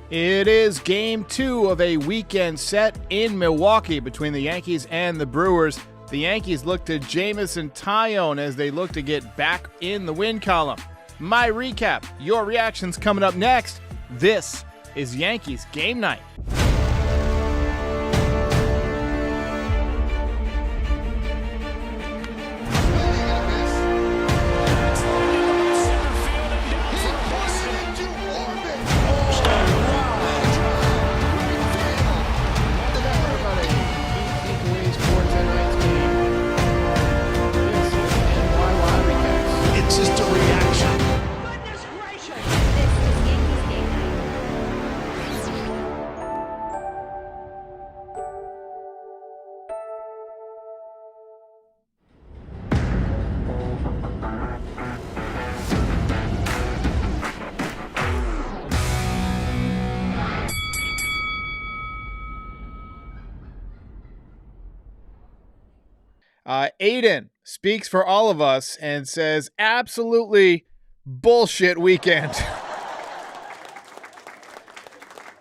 It is game 2 of a weekend set in Milwaukee between the Yankees and the Brewers. The Yankees look to Jameson Taillon as they look to get back in the win column. My recap, your reactions coming up next. This is Yankees Game Night. Aiden speaks for all of us and says, absolutely bullshit weekend.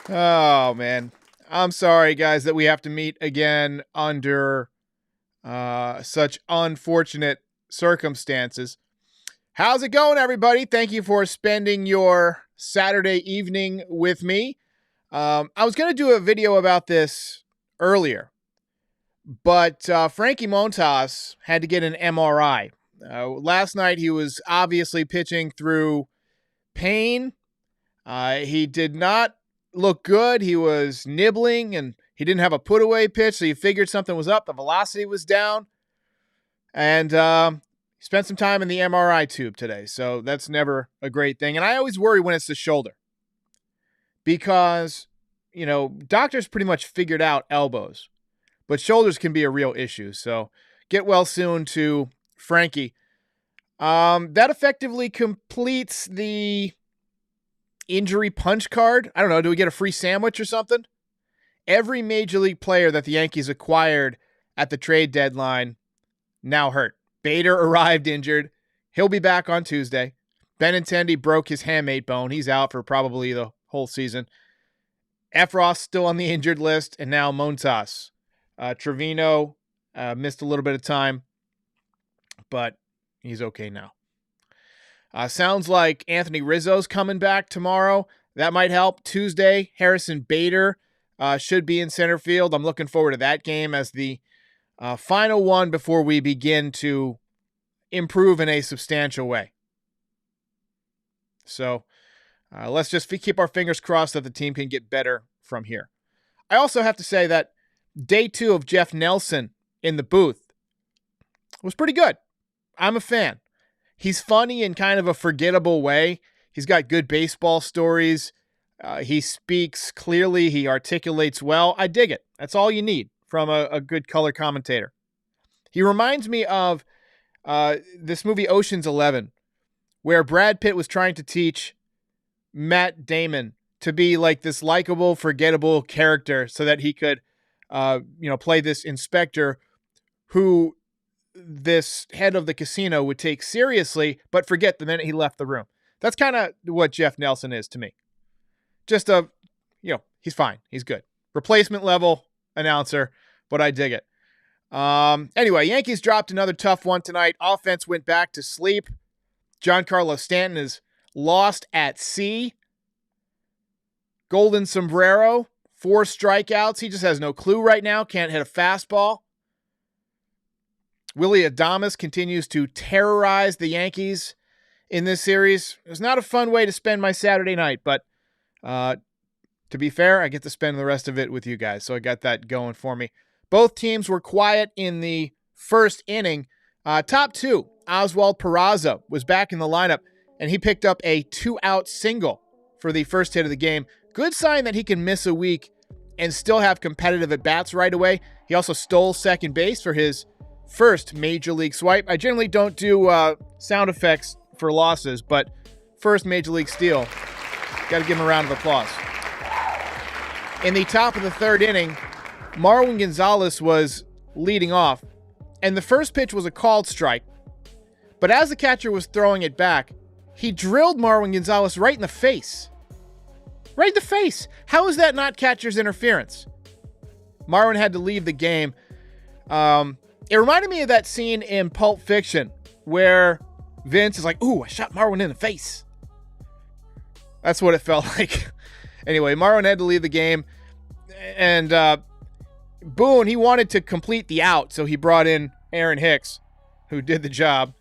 Oh, man. I'm sorry, guys, that we have to meet again under such unfortunate circumstances. How's it going, everybody? Thank you for spending your Saturday evening with me. I was going to do a video about this earlier, but Frankie Montas had to get an MRI. Last night, he was obviously pitching through pain. He did not look good. He was nibbling, and he didn't have a put-away pitch, so you figured something was up. The velocity was down. And he spent some time in the MRI tube today, so that's never a great thing. And I always worry when it's the shoulder because, you know, doctors pretty much figured out elbows. But shoulders can be a real issue. So get well soon to Frankie. That effectively completes the injury punch card. I don't know. Do we get a free sandwich or something? Every major league player that the Yankees acquired at the trade deadline now hurt. Bader arrived injured. He'll be back on Tuesday. Benintendi broke his hamate bone. He's out for probably the whole season. Efros still on the injured list. And now Montas. Trevino missed a little bit of time, but he's okay now. Sounds like Anthony Rizzo's coming back tomorrow. That might help. Tuesday, Harrison Bader should be in center field. I'm looking forward to that game as the final one before we begin to improve in a substantial way. So let's just keep our fingers crossed that the team can get better from here. I also have to say that Day 2 of Jeff Nelson in the booth was pretty good. I'm a fan. He's funny in kind of a forgettable way. He's got good baseball stories. He speaks clearly. He articulates well. I dig it. That's all you need from a good color commentator. He reminds me of this movie Ocean's 11, where Brad Pitt was trying to teach Matt Damon to be like this likable, forgettable character so that he could play this inspector who this head of the casino would take seriously, but forget the minute he left the room. That's kind of what Jeff Nelson is to me. Just he's fine. He's good. Replacement level announcer, but I dig it. Anyway, Yankees dropped another tough one tonight. Offense went back to sleep. Giancarlo Stanton is lost at sea. Golden Sombrero, 4 strikeouts. He just has no clue right now. Can't hit a fastball. Willie Adames continues to terrorize the Yankees in this series. It was not a fun way to spend my Saturday night, but to be fair, I get to spend the rest of it with you guys, so I got that going for me. Both teams were quiet in the first inning. Top 2, Oswald Peraza was back in the lineup, and he picked up a 2-out single for the first hit of the game. Good sign that he can miss a week and still have competitive at-bats right away. He also stole second base for his first major league swipe. I generally don't do sound effects for losses, but first major league steal. Got to give him a round of applause. In the top of the third inning, Marwin Gonzalez was leading off, and the first pitch was a called strike. But as the catcher was throwing it back, he drilled Marwin Gonzalez right in the face. Right in the face. How is that not catcher's interference? Marwin had to leave the game. It reminded me of that scene in Pulp Fiction where Vince is like, ooh, I shot Marwin in the face. That's what it felt like. Anyway, Marwin had to leave the game. And Boone, he wanted to complete the out, so he brought in Aaron Hicks, who did the job.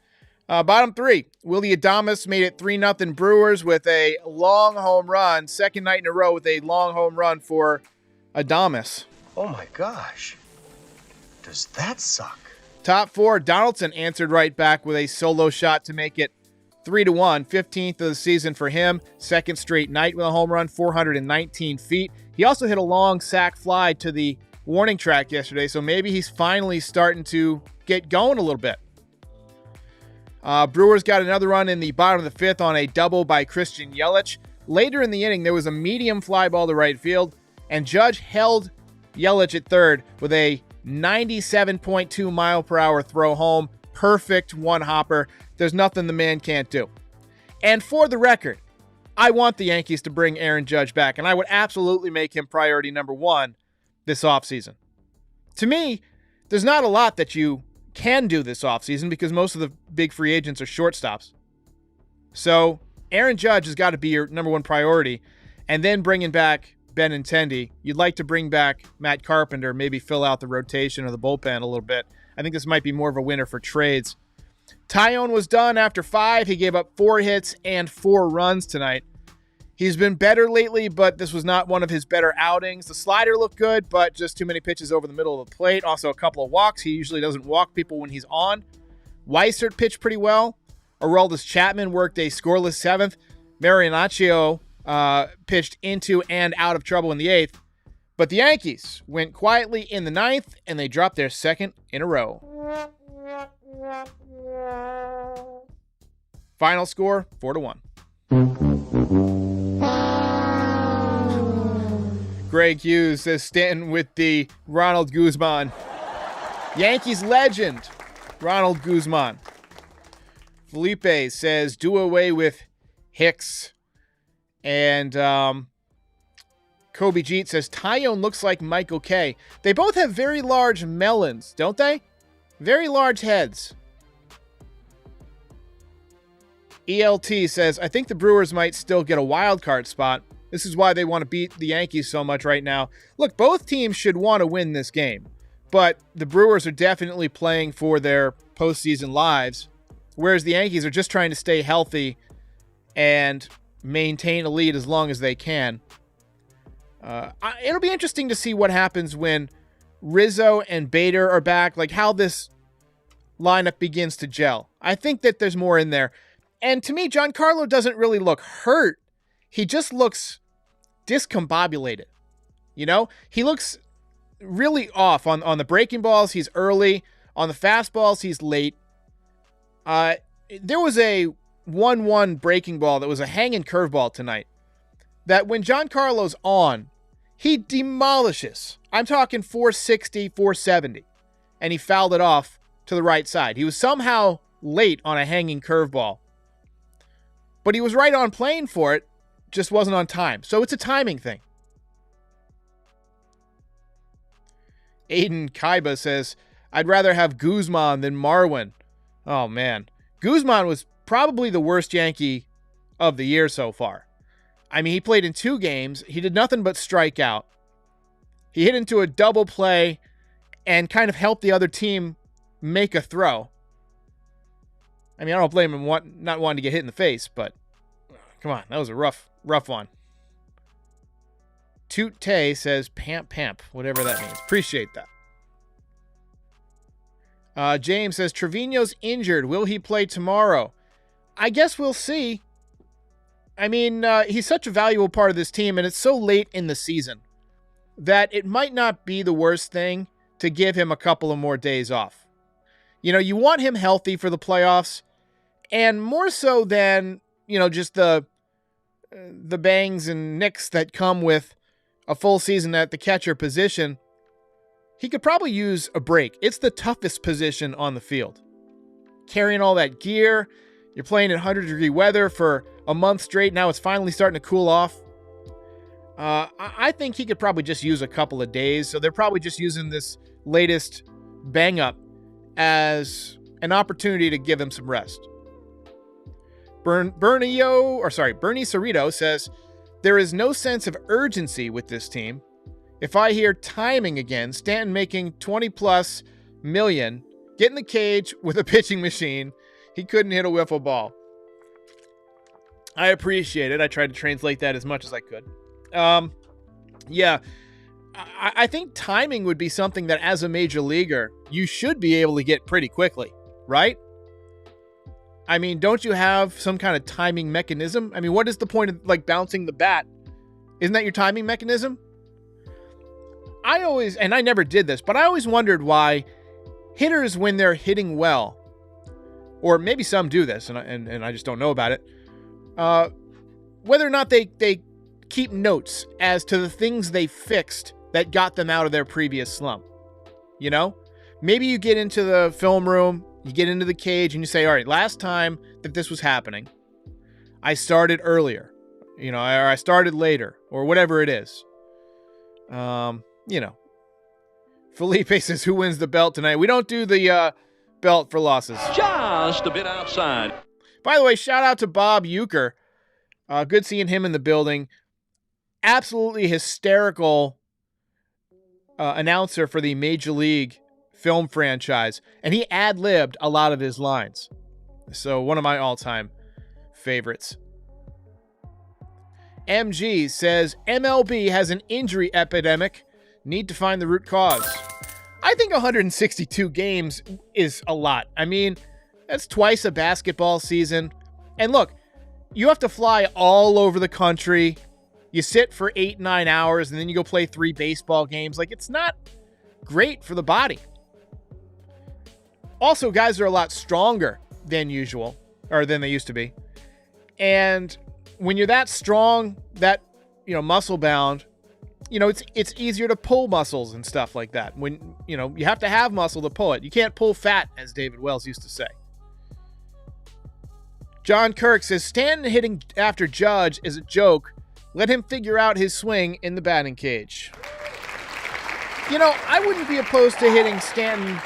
Bottom three, Willie Adames made it 3-0 Brewers with a long home run. Second night in a row with a long home run for Adames. Oh my gosh. Does that suck? Top four, Donaldson answered right back with a solo shot to make it 3-1. 15th of the season for him. Second straight night with a home run, 419 feet. He also hit a long sac fly to the warning track yesterday, so maybe he's finally starting to get going a little bit. Brewers got another run in the bottom of the fifth on a double by Christian Yelich. Later in the inning, there was a medium fly ball to right field, and Judge held Yelich at third with a 97.2 mile per hour throw home. Perfect one-hopper. There's nothing the man can't do. And for the record, I want the Yankees to bring Aaron Judge back, and I would absolutely make him priority number one this offseason. To me, there's not a lot that you can do this offseason because most of the big free agents are shortstops. So Aaron Judge has got to be your number one priority, and then bringing back Benintendi. You'd like to bring back Matt Carpenter, maybe fill out the rotation or the bullpen a little bit. I think this might be more of a winner for trades. Tyone was done after 5. He gave up 4 hits and 4 runs tonight. He's been better lately, but this was not one of his better outings. The slider looked good, but just too many pitches over the middle of the plate. Also a couple of walks. He usually doesn't walk people when he's on. Weissert pitched pretty well. Aroldis Chapman worked a scoreless 7th. Marianaccio pitched into and out of trouble in the 8th. But the Yankees went quietly in the 9th, and they dropped their second in a row. Final score, 4-1. Greg Hughes says Stanton with the Ronald Guzman. Yankees legend, Ronald Guzman. Felipe says do away with Hicks. And Kobe Jeet says Tyone looks like Michael K. They both have very large melons, don't they? Very large heads. ELT says, I think the Brewers might still get a wild card spot. This is why they want to beat the Yankees so much right now. Look, both teams should want to win this game, but the Brewers are definitely playing for their postseason lives, whereas the Yankees are just trying to stay healthy and maintain a lead as long as they can. It'll be interesting to see what happens when Rizzo and Bader are back, like how this lineup begins to gel. I think that there's more in there. And to me, Giancarlo doesn't really look hurt. He just looks discombobulated. You know, he looks really off on the breaking balls. He's early. On the fastballs, he's late. There was a 1-1 breaking ball that was a hanging curveball tonight that when Giancarlo's on, he demolishes. I'm talking 460, 470. And he fouled it off to the right side. He was somehow late on a hanging curveball. But he was right on playing for it, just wasn't on time. So it's a timing thing. Aiden Kaiba says, I'd rather have Guzman than Marwin. Oh, man. Guzman was probably the worst Yankee of the year so far. I mean, he played in 2 games. He did nothing but strike out. He hit into a double play and kind of helped the other team make a throw. I mean, I don't blame him not wanting to get hit in the face, but come on, that was a rough one. Toot Tay says, pamp, whatever that means. Appreciate that. James says, Trevino's injured. Will he play tomorrow? I guess we'll see. I mean, he's such a valuable part of this team, and it's so late in the season that it might not be the worst thing to give him a couple of more days off. You know, you want him healthy for the playoffs, and more so than, you know, just the bangs and nicks that come with a full season at the catcher position. He could probably use a break. It's the toughest position on the field. Carrying all that gear, you're playing in 100-degree weather for a month straight. Now it's finally starting to cool off. I think he could probably just use a couple of days. So they're probably just using this latest bang up as an opportunity to give him some rest. Bernie Cerrito says, there is no sense of urgency with this team. If I hear timing again, Stanton making 20 plus million, get in the cage with a pitching machine. He couldn't hit a wiffle ball. I appreciate it. I tried to translate that as much as I could. Yeah, I think timing would be something that as a major leaguer, you should be able to get pretty quickly, right? I mean, don't you have some kind of timing mechanism? I mean, what is the point of like bouncing the bat? Isn't that your timing mechanism? I never did this, but I always wondered why hitters, when they're hitting well, or maybe some do this, and I just don't know about it, whether or not they keep notes as to the things they fixed that got them out of their previous slump. You know, maybe you get into the film room, you get into the cage, and you say, all right, last time that this was happening, I started earlier, you know, or I started later, or whatever it is. You know, Felipe says, who wins the belt tonight? We don't do the belt for losses. Just a bit outside. By the way, shout out to Bob Euchre. Good seeing him in the building. Absolutely hysterical announcer for the Major League film franchise. And he ad-libbed a lot of his lines. So one of my all-time favorites. MG says, MLB has an injury epidemic. Need to find the root cause. I think 162 games is a lot. I mean, that's twice a basketball season. And look, you have to fly all over the country. You sit for 8-9 hours, and then you go play 3 baseball games. Like, it's not great for the body. Also, guys are a lot stronger than usual, or than they used to be. And when you're that strong, that, you know, muscle bound, you know, it's easier to pull muscles and stuff like that. When, you know, you have to have muscle to pull it. You can't pull fat, as David Wells used to say. John Kirk says, Stanton hitting after Judge is a joke. Let him figure out his swing in the batting cage. You know, I wouldn't be opposed to hitting Stanton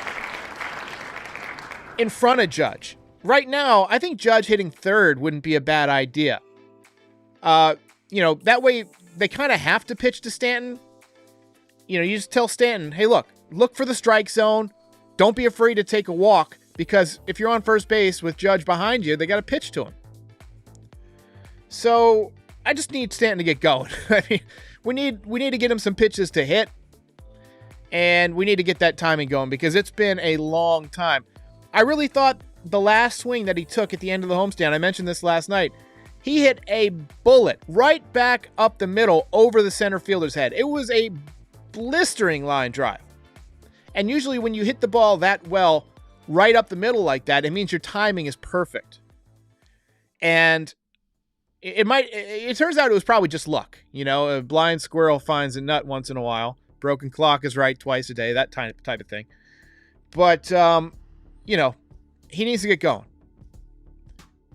in front of Judge. Right now, I think Judge hitting third wouldn't be a bad idea. You know, that way they kind of have to pitch to Stanton. You know, you just tell Stanton, hey, look for the strike zone. Don't be afraid to take a walk, because if you're on first base with Judge behind you, they got to pitch to him. So I just need Stanton to get going. I mean, we need to get him some pitches to hit, and we need to get that timing going, because it's been a long time. I really thought the last swing that he took at the end of the homestand, I mentioned this last night, he hit a bullet right back up the middle over the center fielder's head. It was a blistering line drive. And usually when you hit the ball that well right up the middle like that, it means your timing is perfect. And it turns out it was probably just luck. You know, a blind squirrel finds a nut once in a while. Broken clock is right twice a day, that type of thing. But, you know, he needs to get going.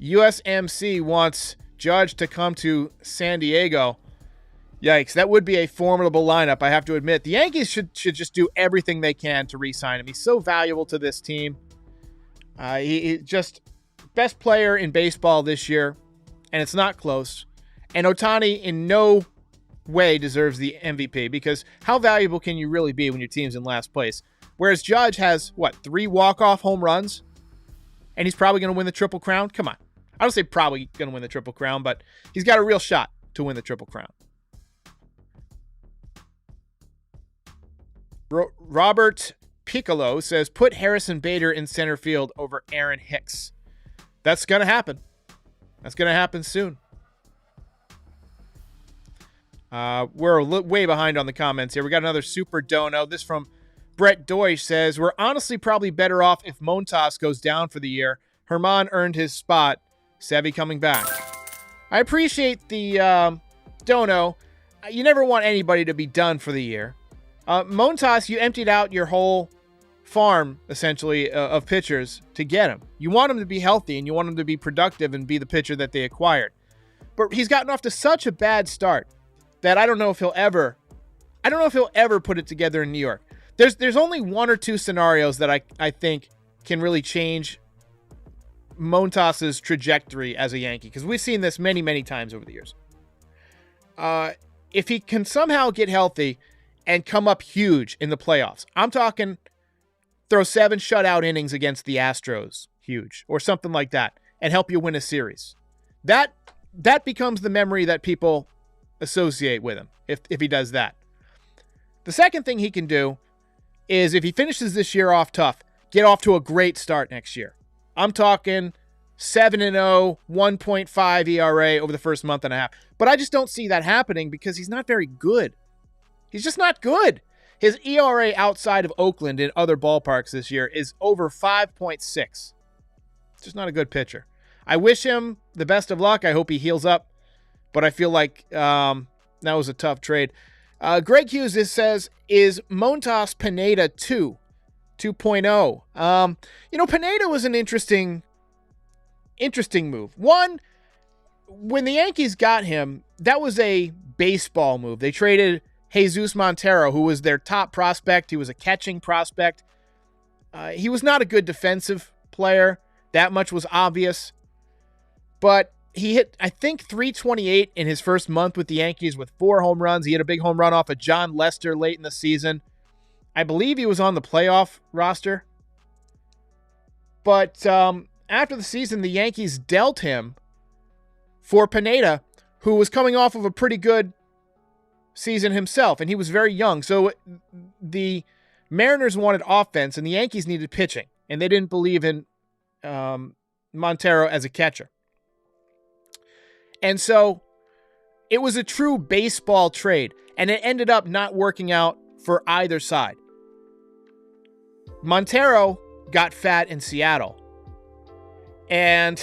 USMC wants Judge to come to San Diego. Yikes, that would be a formidable lineup, I have to admit. The Yankees should just do everything they can to re-sign him. He's so valuable to this team. He just best player in baseball this year, and it's not close. And Ohtani in no way deserves the MVP, because how valuable can you really be when your team's in last place? Whereas Judge has, 3 walk-off home runs? And he's probably going to win the Triple Crown? Come on. I don't say probably going to win the Triple Crown, but he's got a real shot to win the Triple Crown. Robert Piccolo says, put Harrison Bader in center field over Aaron Hicks. That's going to happen. That's going to happen soon. We're way behind on the comments here. We got another super dono. This from Brett Deutsch says, we're honestly probably better off if Montas goes down for the year. Herman earned his spot. Sevy coming back. I appreciate the dono. You never want anybody to be done for the year. Montas, you emptied out your whole farm, essentially, of pitchers to get him. You want him to be healthy, and you want him to be productive and be the pitcher that they acquired. But he's gotten off to such a bad start that I don't know if he'll ever put it together in New York. There's only one or two scenarios that I think can really change Montas's trajectory as a Yankee, because we've seen this many, many times over the years. If he can somehow get healthy and come up huge in the playoffs, I'm talking throw 7 shutout innings against the Astros, huge, or something like that, and help you win a series. That becomes the memory that people associate with him if he does that. The second thing he can do is, if he finishes this year off tough, get off to a great start next year. I'm talking 7-0, 1.5 ERA over the first month and a half. But I just don't see that happening because he's not very good. He's just not good. His ERA outside of Oakland in other ballparks this year is over 5.6. Just not a good pitcher. I wish him the best of luck. I hope he heals up. But I feel like that was a tough trade. Greg Hughes says, is Montas Pineda 2.0? Pineda was an interesting move. One, when the Yankees got him, that was a baseball move. They traded Jesus Montero, who was their top prospect. He was a catching prospect. He was not a good defensive player. That much was obvious. But he hit, I think, 328 in his first month with the Yankees with 4 home runs. He hit a big home run off of John Lester late in the season. I believe he was on the playoff roster. But after the season, the Yankees dealt him for Pineda, who was coming off of a pretty good season himself, and he was very young. So the Mariners wanted offense, and the Yankees needed pitching, and they didn't believe in Montero as a catcher. And so it was a true baseball trade, and it ended up not working out for either side. Montero got fat in Seattle and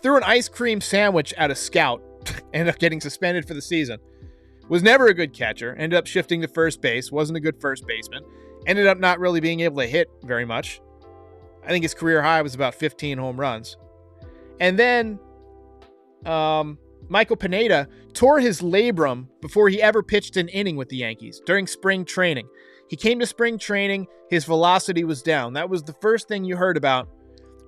threw an ice cream sandwich at a scout, ended up getting suspended for the season. Was never a good catcher, ended up shifting to first base, wasn't a good first baseman, ended up not really being able to hit very much. I think his career high was about 15 home runs. And then Michael Pineda tore his labrum before he ever pitched an inning with the Yankees during spring training. He came to spring training, his velocity was down. That was the first thing you heard about,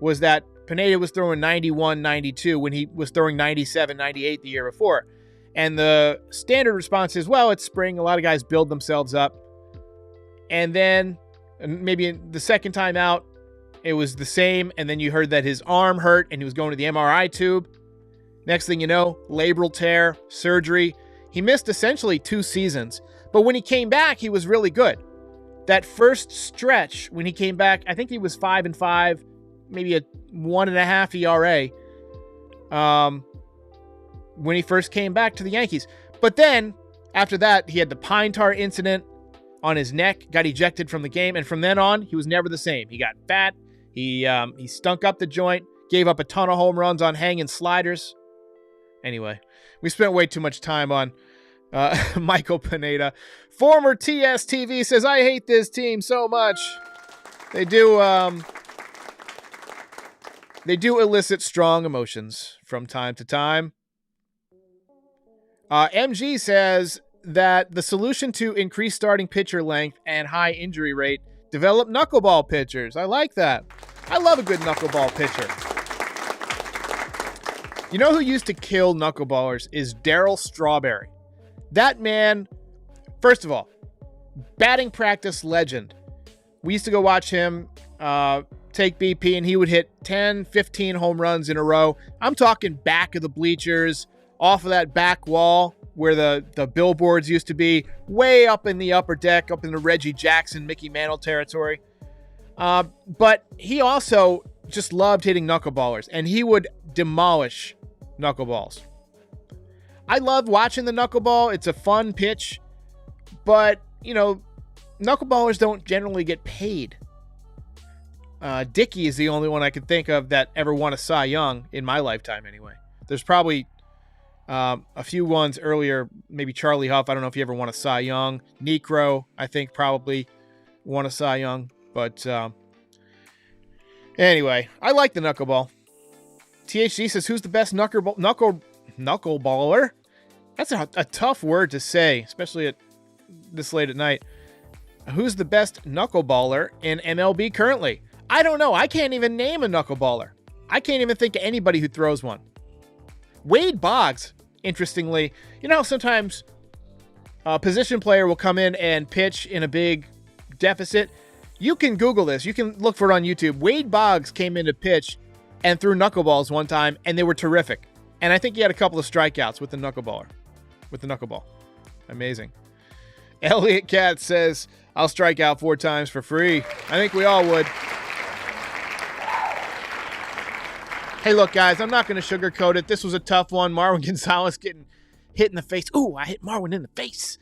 was that Pineda was throwing 91, 92 when he was throwing 97, 98 the year before. And the standard response is, well, it's spring. A lot of guys build themselves up. And then maybe the second time out, it was the same. And then you heard that his arm hurt and he was going to the MRI tube. Next thing you know, labral tear, surgery. He missed essentially 2 seasons. But when he came back, he was really good. That first stretch, when he came back, I think he was 5-5, maybe a 1.5 ERA. When he first came back to the Yankees. But then, after that, he had the pine tar incident on his neck, got ejected from the game, and from then on, he was never the same. He got fat, he stunk up the joint, gave up a ton of home runs on hanging sliders. Anyway, we spent way too much time on Michael Pineda. Former TSTV says, I hate this team so much. They do elicit strong emotions from time to time. MG says that the solution to increase starting pitcher length and high injury rate, develop knuckleball pitchers. I like that. I love a good knuckleball pitcher. You know who used to kill knuckleballers is Darryl Strawberry. That man, first of all, batting practice legend. We used to go watch him take BP, and he would hit 10, 15 home runs in a row. I'm talking back of the bleachers, off of that back wall where the billboards used to be, way up in the upper deck, up in the Reggie Jackson, Mickey Mantle territory. But he also just loved hitting knuckleballers, and he would demolish knuckleballs. I love watching the knuckleball. It's a fun pitch, but, knuckleballers don't generally get paid. Dickey is the only one I can think of that ever won a Cy Young in my lifetime anyway. There's probably a few ones earlier, maybe Charlie Huff. I don't know if he ever won a Cy Young. Necro, I think, probably won a Cy Young. But anyway, I like the knuckleball. THC says, who's the best knuckleballer? That's a tough word to say, especially at this late at night. Who's the best knuckleballer in MLB currently? I don't know. I can't even name a knuckleballer. I can't even think of anybody who throws one. Wade Boggs, interestingly, you know, sometimes a position player will come in and pitch in a big deficit. You can Google this. You can look for it on YouTube. Wade Boggs came in to pitch and threw knuckleballs one time, and they were terrific. And I think he had a couple of strikeouts with the knuckleball. Amazing. Elliot Katz says, I'll strike out 4 times for free. I think we all would. Hey, look, guys, I'm not going to sugarcoat it. This was a tough one. Marwin Gonzalez getting hit in the face. Ooh, I hit Marwin in the face.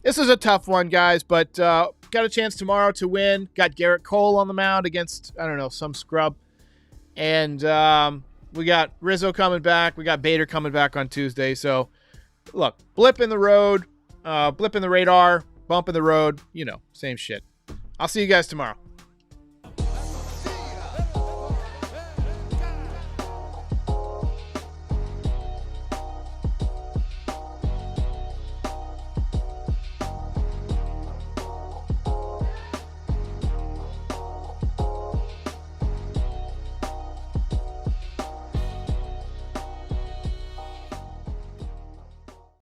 This is a tough one, guys, but got a chance tomorrow to win. Got Garrett Cole on the mound against, I don't know, some scrub. And we got Rizzo coming back. We got Bader coming back on Tuesday. So, look, blip in the road, blip in the radar, bump in the road, you know, same shit. I'll see you guys tomorrow.